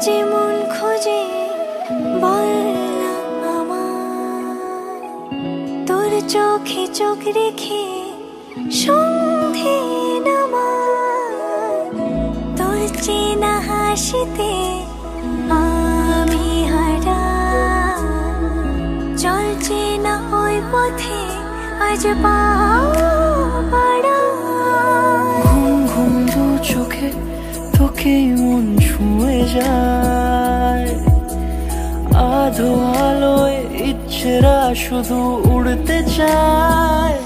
যে মন খোঁজে বললাম আমার, তোর চোখে চোখ রেখে সন্ধে নামার, তোর চেনা হাসিতে আমি হারা, চলছে না ওই পথে আজ পাড়া। ঘুম ঘুম দু চোখে তোকেই মন ছুঁয়ে যায়, আধো আলোয় ইচ্ছেরা শুধু উড়তে চায়।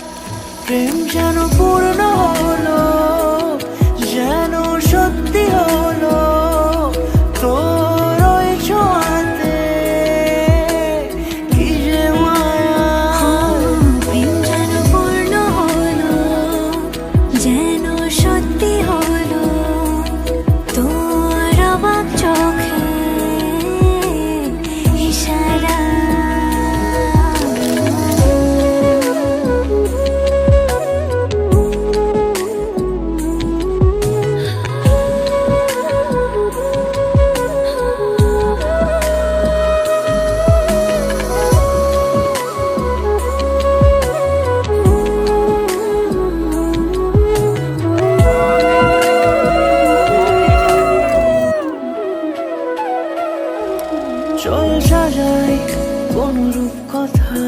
প্রেম যেন পূর্ণ হলো, যেন সত্যি হলো, তোর ওই ছোঁয়াতে কি যে মায়া। প্রেম যেন পূর্ণ হলো, যেন সত্যি হলো, তোর অবাক চোখে ইশারা। চল সাজাই কোন রূপ কথা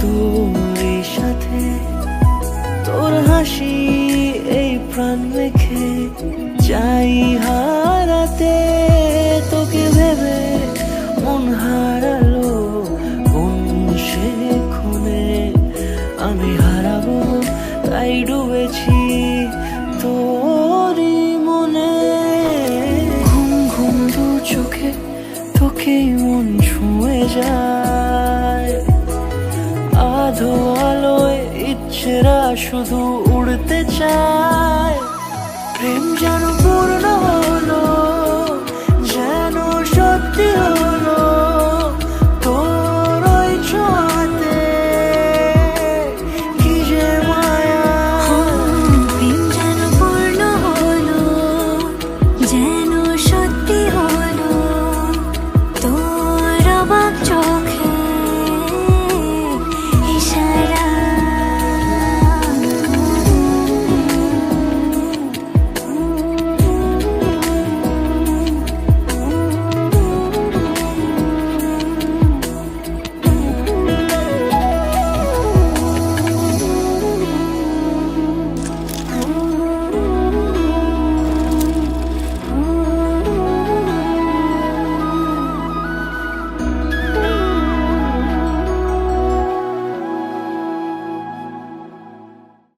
তোর সাথে, তোর হাসি এই প্রাণ রেখে চাই হারাতে। তোকে ভেবে মন হারালো কোন সে খুনে, আমি হারাবো তাই ডুবেছি তোরই মনে। ঘুম ঘুম দু চোখে তোকেই মন ছুঁয়ে যায়, আধো আলোয় ইচ্ছেরা শুধু উড়তে চায়। প্রেম যেন পূর্ণ